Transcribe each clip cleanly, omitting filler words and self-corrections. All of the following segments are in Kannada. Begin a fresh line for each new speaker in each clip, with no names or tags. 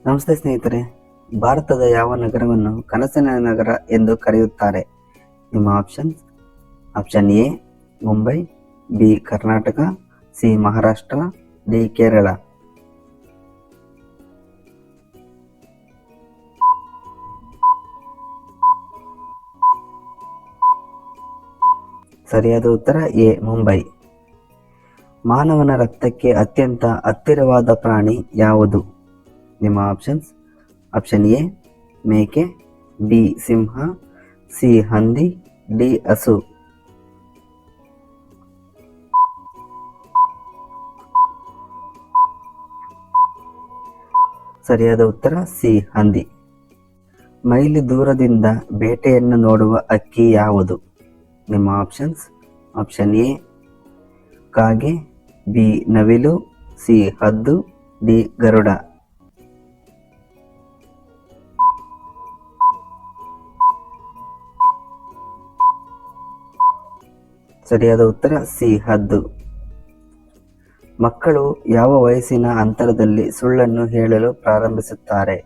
ನಮಸ್ತೆ ಸ್ನೇಹಿತರೆ, ಭಾರತದ ಯಾವ ನಗರವನ್ನು ಕನಸಿನ ನಗರ ಎಂದು ಕರೆಯುತ್ತಾರೆ? ನಿಮ್ಮ options: option A Mumbai, B Karnataka, C Maharashtra, D Kerala. ಸರಿಯಾದ ಉತ್ತರ ಎ ಮುಂಬೈ. ಮಾನವನ ರಕ್ತಕ್ಕೆ ಅತ್ಯಂತ ಹತ್ತಿರವಾದ ಪ್ರಾಣಿ ಯಾವುದು? ನಿಮ್ಮ ಆಪ್ಷನ್ಸ್: ಆಪ್ಷನ್ ಎ ಮೇಕೆ, ಬಿ ಸಿಂಹ, ಸಿ ಹಂದಿ, ಡಿ ಹಸು. ಸರಿಯಾದ ಉತ್ತರ ಸಿ ಹಂದಿ. ಮೈಲಿ ದೂರದಿಂದ ಬೇಟೆಯನ್ನು ನೋಡುವ ಹಕ್ಕಿ ಯಾವುದು? ನಿಮ್ಮ ಆಪ್ಷನ್ಸ್: ಆಪ್ಷನ್ ಎ ಕಾಗೆ, ಬಿ ನವಿಲು, ಸಿ ಹದ್ದು, ಡಿ ಗರುಡ. ಸರಿಯಾದ ಉತ್ತರ ಸಿ ಹದ್ದು. ಮಕ್ಕಳು ಯಾವ ವಯಸ್ಸಿನ ಅಂತರದಲ್ಲಿ ಸುಳ್ಳನ್ನು ಹೇಳಲು ಪ್ರಾರಂಭಿಸುತ್ತಾರೆ?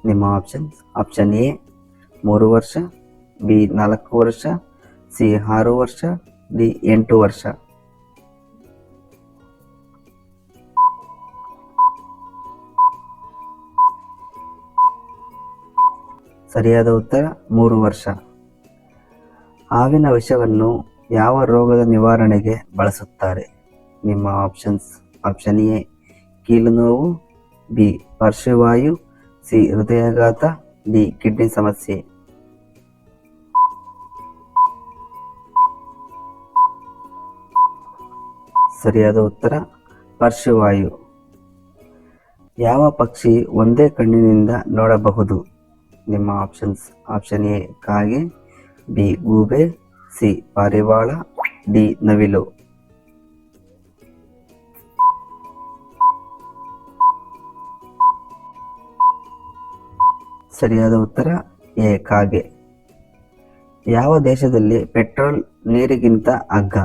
ನಿಮ್ಮ ಆಪ್ಷನ್ಸ್: ಆಪ್ಷನ್ ಎ 3 ವರ್ಷ, ಬಿ 4 ವರ್ಷ, ಸಿ 6 ವರ್ಷ, ಡಿ 8 ವರ್ಷ. ಸರಿಯಾದ ಉತ್ತರ 3 ವರ್ಷ. ಹಾವಿನ ವಿಷವನ್ನು ಯಾವ ರೋಗದ ನಿವಾರಣೆಗೆ ಬಳಸುತ್ತಾರೆ? ನಿಮ್ಮ ಆಪ್ಷನ್ಸ್: ಆಪ್ಷನ್ ಎ ಕೀಲು ನೋವು, ಬಿ ಪಾರ್ಶ್ವವಾಯು, ಸಿ ಹೃದಯಾಘಾತ, ಡಿ ಕಿಡ್ನಿ ಸಮಸ್ಯೆ. ಸರಿಯಾದ ಉತ್ತರ ಪಾರ್ಶ್ವವಾಯು. ಯಾವ ಪಕ್ಷಿ ಒಂದೇ ಕಣ್ಣಿನಿಂದ ನೋಡಬಹುದು? ನಿಮ್ಮ ಆಪ್ಷನ್ಸ್: ಆಪ್ಷನ್ ಎ ಕಾಗೆ, ಬಿ ಗೂಬೆ, ಸಿ ಪಾರಿವಾಳ, ಡಿ ನವಿಲು. ಸರಿಯಾದ ಉತ್ತರ ಎ ಕಾಗೆ. ಯಾವ ದೇಶದಲ್ಲಿ ಪೆಟ್ರೋಲ್ ನೀರಿಗಿಂತ ಅಗ್ಗ?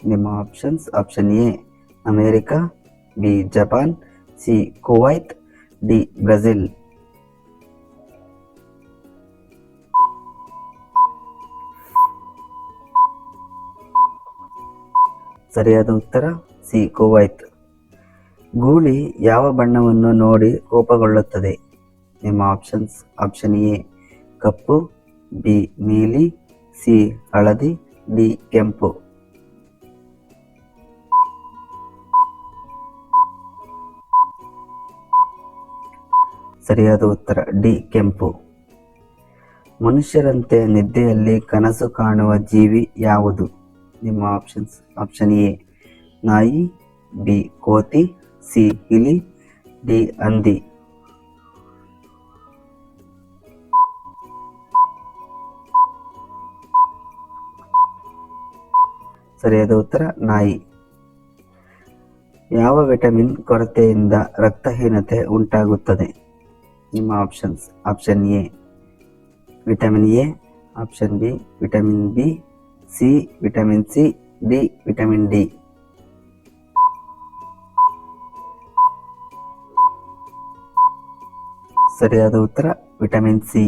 ನಿಮ್ಮ options: option A America, B Japan, C Kuwait, D Brazil. ಸರಿಯಾದ ಉತ್ತರ ಸಿ ಕುವೈತ್. ಗೂಳಿ ಯಾವ ಬಣ್ಣವನ್ನು ನೋಡಿ ಕೋಪಗೊಳ್ಳುತ್ತದೆ? ನಿಮ್ಮ options: option A cup, B ನೀಲಿ, ಸಿ ಹಳದಿ, ಡಿ ಕೆಂಪು. ಸರಿಯಾದ ಉತ್ತರ ಡಿ ಕೆಂಪು. ಮನುಷ್ಯರಂತೆ ನಿದ್ದೆಯಲ್ಲಿ ಕನಸು ಕಾಣುವ ಜೀವಿ ಯಾವುದು? ನಿಮ್ಮ ಆಪ್ಷನ್ಸ್: ಆಪ್ಷನ್ ಎ ನಾಯಿ, ಬಿ ಕೋತಿ, ಸಿ ಇಲಿ, ಡಿ ಹಂದಿ. ಸರಿಯಾದ ಉತ್ತರ ನಾಯಿ. ಯಾವ ವಿಟಮಿನ್ ಕೊರತೆಯಿಂದ ರಕ್ತಹೀನತೆ ಉಂಟಾಗುತ್ತದೆ? ನಿಮ್ಮ options: option A vitamin A, option B vitamin B, C vitamin C, D vitamin D. ಸರಿಯಾದ ಉತ್ತರ ವಿಟಮಿನ್ ಸಿ.